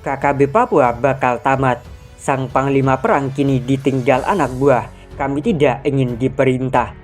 KKB Papua bakal tamat. Sang Panglima Perang kini ditinggal anak buah. Kami tidak ingin diperintah.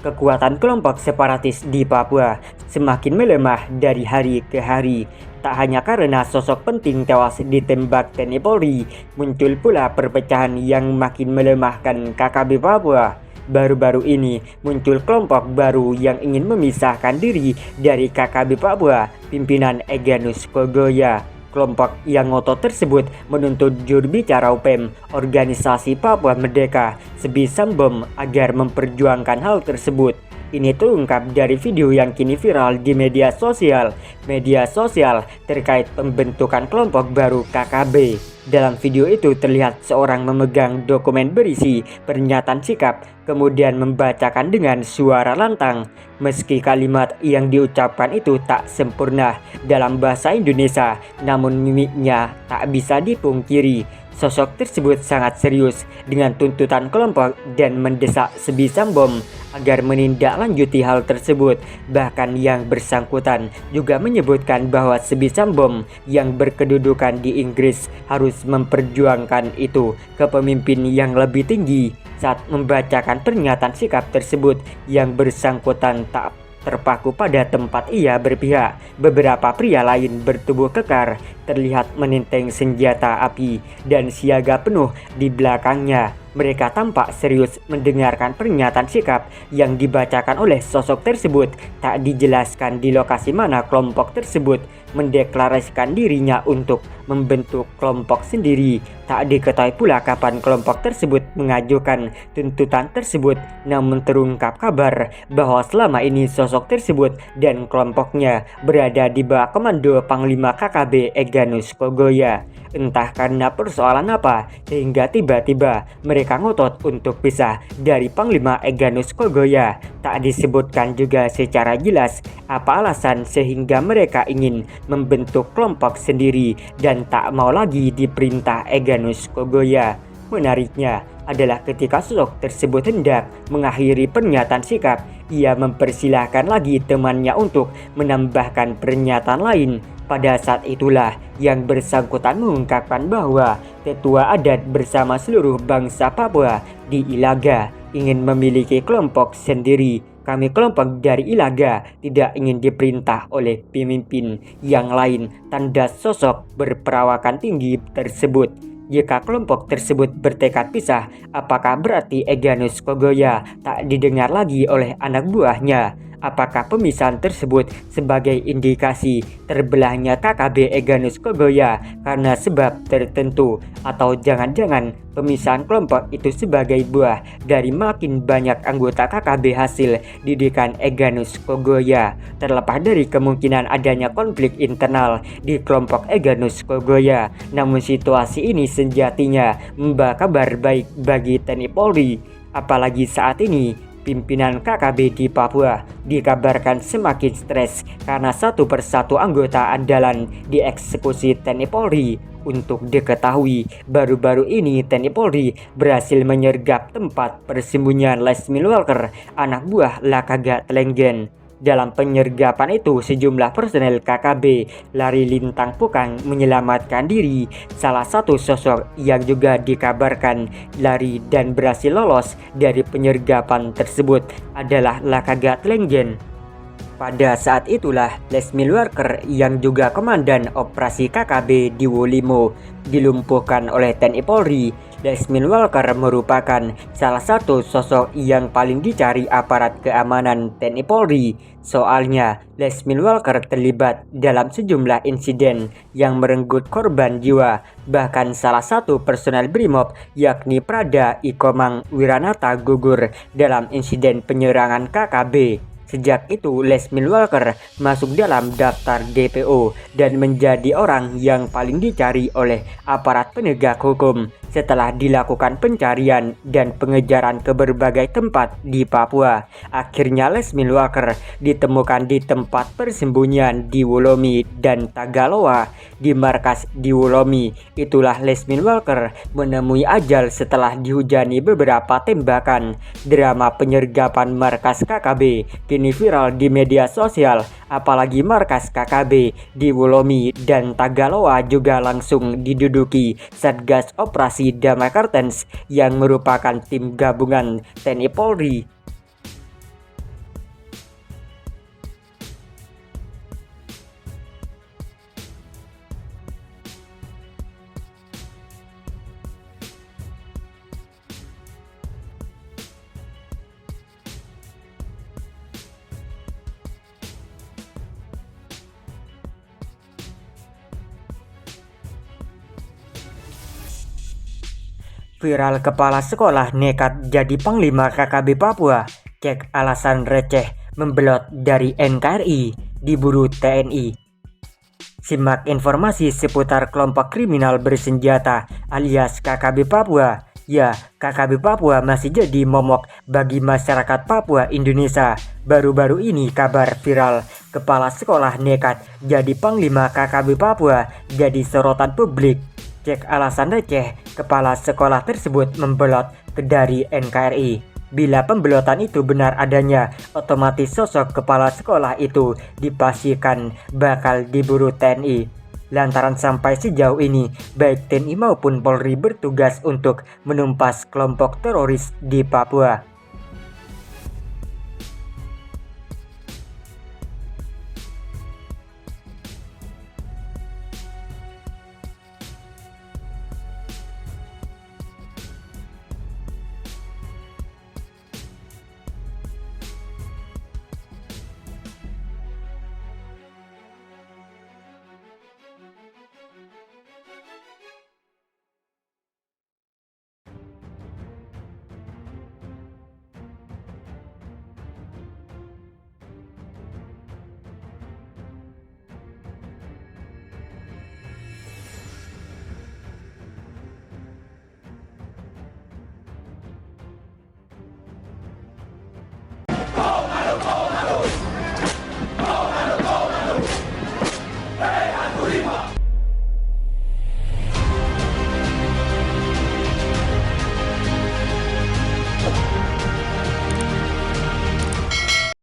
Kekuatan kelompok separatis di Papua semakin melemah dari hari ke hari. Tak hanya karena sosok penting tewas ditembak TNI Polri, muncul pula perpecahan yang makin melemahkan KKB Papua. Baru-baru ini muncul kelompok baru yang ingin memisahkan diri dari KKB Papua, pimpinan Egyanus Kogoya. Kelompok yang ngotot tersebut menuntut juru bicara UPM, Organisasi Papua Merdeka, Sebi Sambom, agar memperjuangkan hal tersebut. Ini terungkap dari video yang kini viral di media sosial terkait pembentukan kelompok baru KKB. Dalam video itu terlihat seorang memegang dokumen berisi pernyataan sikap, kemudian membacakan dengan suara lantang. Meski kalimat yang diucapkan itu tak sempurna dalam bahasa Indonesia, namun mimiknya tak bisa dipungkiri. Sosok tersebut sangat serius dengan tuntutan kelompok dan mendesak Sebi Sambom agar menindaklanjuti hal tersebut. Bahkan yang bersangkutan juga menyebutkan bahwa Sebi Sambom yang berkedudukan di Inggris harus memperjuangkan itu ke pemimpin yang lebih tinggi. Saat membacakan pernyataan sikap tersebut, yang bersangkutan tak terpaku pada tempat ia berpihak. Beberapa pria lain bertubuh kekar terlihat menenteng senjata api dan siaga penuh di belakangnya. Mereka tampak serius mendengarkan pernyataan sikap yang dibacakan oleh sosok tersebut. Tak dijelaskan di lokasi mana kelompok tersebut mendeklarasikan dirinya untuk membentuk kelompok sendiri. Tak diketahui pula kapan kelompok tersebut mengajukan tuntutan tersebut. Namun terungkap kabar bahwa selama ini sosok tersebut dan kelompoknya berada di bawah komando Panglima KKB Egyanus Kogoya. Entah karena persoalan apa sehingga tiba-tiba mereka ngotot untuk pisah dari Panglima Egyanus Kogoya. Tak disebutkan juga secara jelas apa alasan sehingga mereka ingin membentuk kelompok sendiri dan tak mau lagi diperintah Egyanus Kogoya. Menariknya adalah ketika sosok tersebut hendak mengakhiri pernyataan sikap, ia mempersilahkan lagi temannya untuk menambahkan pernyataan lain. Pada saat itulah yang bersangkutan mengungkapkan bahwa tetua adat bersama seluruh bangsa Papua di Ilaga ingin memiliki kelompok sendiri. Kami kelompok dari Ilaga tidak ingin diperintah oleh pemimpin yang lain. Tanda sosok berperawakan tinggi tersebut. Jika kelompok tersebut bertekad pisah, apakah berarti Egyanus Kogoya tak didengar lagi oleh anak buahnya? Apakah pemisahan tersebut sebagai indikasi terbelahnya KKB Egyanus Kogoya karena sebab tertentu? Atau jangan-jangan pemisahan kelompok itu sebagai buah dari makin banyak anggota KKB hasil didikan Egyanus Kogoya? Terlepas dari kemungkinan adanya konflik internal di kelompok Egyanus Kogoya, namun situasi ini sejatinya membawa kabar baik bagi TNI Polri. Apalagi saat ini pimpinan KKB di Papua dikabarkan semakin stres karena satu persatu anggota andalan dieksekusi TNI Polri. Untuk diketahui, baru-baru ini TNI Polri berhasil menyergap tempat persembunyian Lesmil Walker, anak buah Lakaga Tlenggen. Dalam penyergapan itu, sejumlah personel KKB lari lintang pukang menyelamatkan diri. Salah satu sosok yang juga dikabarkan lari dan berhasil lolos dari penyergapan tersebut adalah Lakaga Tlenggen. Pada saat itulah Lesmil Walker yang juga komandan operasi KKB di Wolimo dilumpuhkan oleh TNI Polri. Lesmil Walker merupakan salah satu sosok yang paling dicari aparat keamanan TNI Polri. Soalnya Lesmil Walker terlibat dalam sejumlah insiden yang merenggut korban jiwa. Bahkan salah satu personel Brimob yakni Prada Ikomang Wiranata gugur dalam insiden penyerangan KKB. Sejak itu Lesmil Walker masuk dalam daftar DPO dan menjadi orang yang paling dicari oleh aparat penegak hukum. Setelah dilakukan pencarian dan pengejaran ke berbagai tempat di Papua, akhirnya Lesmil Walker ditemukan di tempat persembunyian di Wolomi dan Tagaloa. Di markas di Wolomi, itulah Lesmil Walker menemui ajal setelah dihujani beberapa tembakan. Drama penyergapan markas KKB kini viral di media sosial. apalagi markas KKB di Wulomi dan Tagaloa juga langsung diduduki Satgas Operasi Damai Kartens yang merupakan tim gabungan TNI Polri. Viral kepala sekolah nekat jadi panglima KKB Papua, cek alasan receh membelot dari NKRI, diburu TNI. Simak informasi seputar kelompok kriminal bersenjata alias KKB Papua. Ya, KKB Papua masih jadi momok bagi masyarakat Papua Indonesia. Baru-baru ini kabar viral kepala sekolah nekat jadi panglima KKB Papua jadi sorotan publik. Cek alasan receh, kepala sekolah tersebut membelot ke dari NKRI. Bila pembelotan itu benar adanya, otomatis sosok kepala sekolah itu dipastikan bakal diburu TNI. Lantaran sampai sejauh ini, baik TNI maupun Polri bertugas untuk menumpas kelompok teroris di Papua.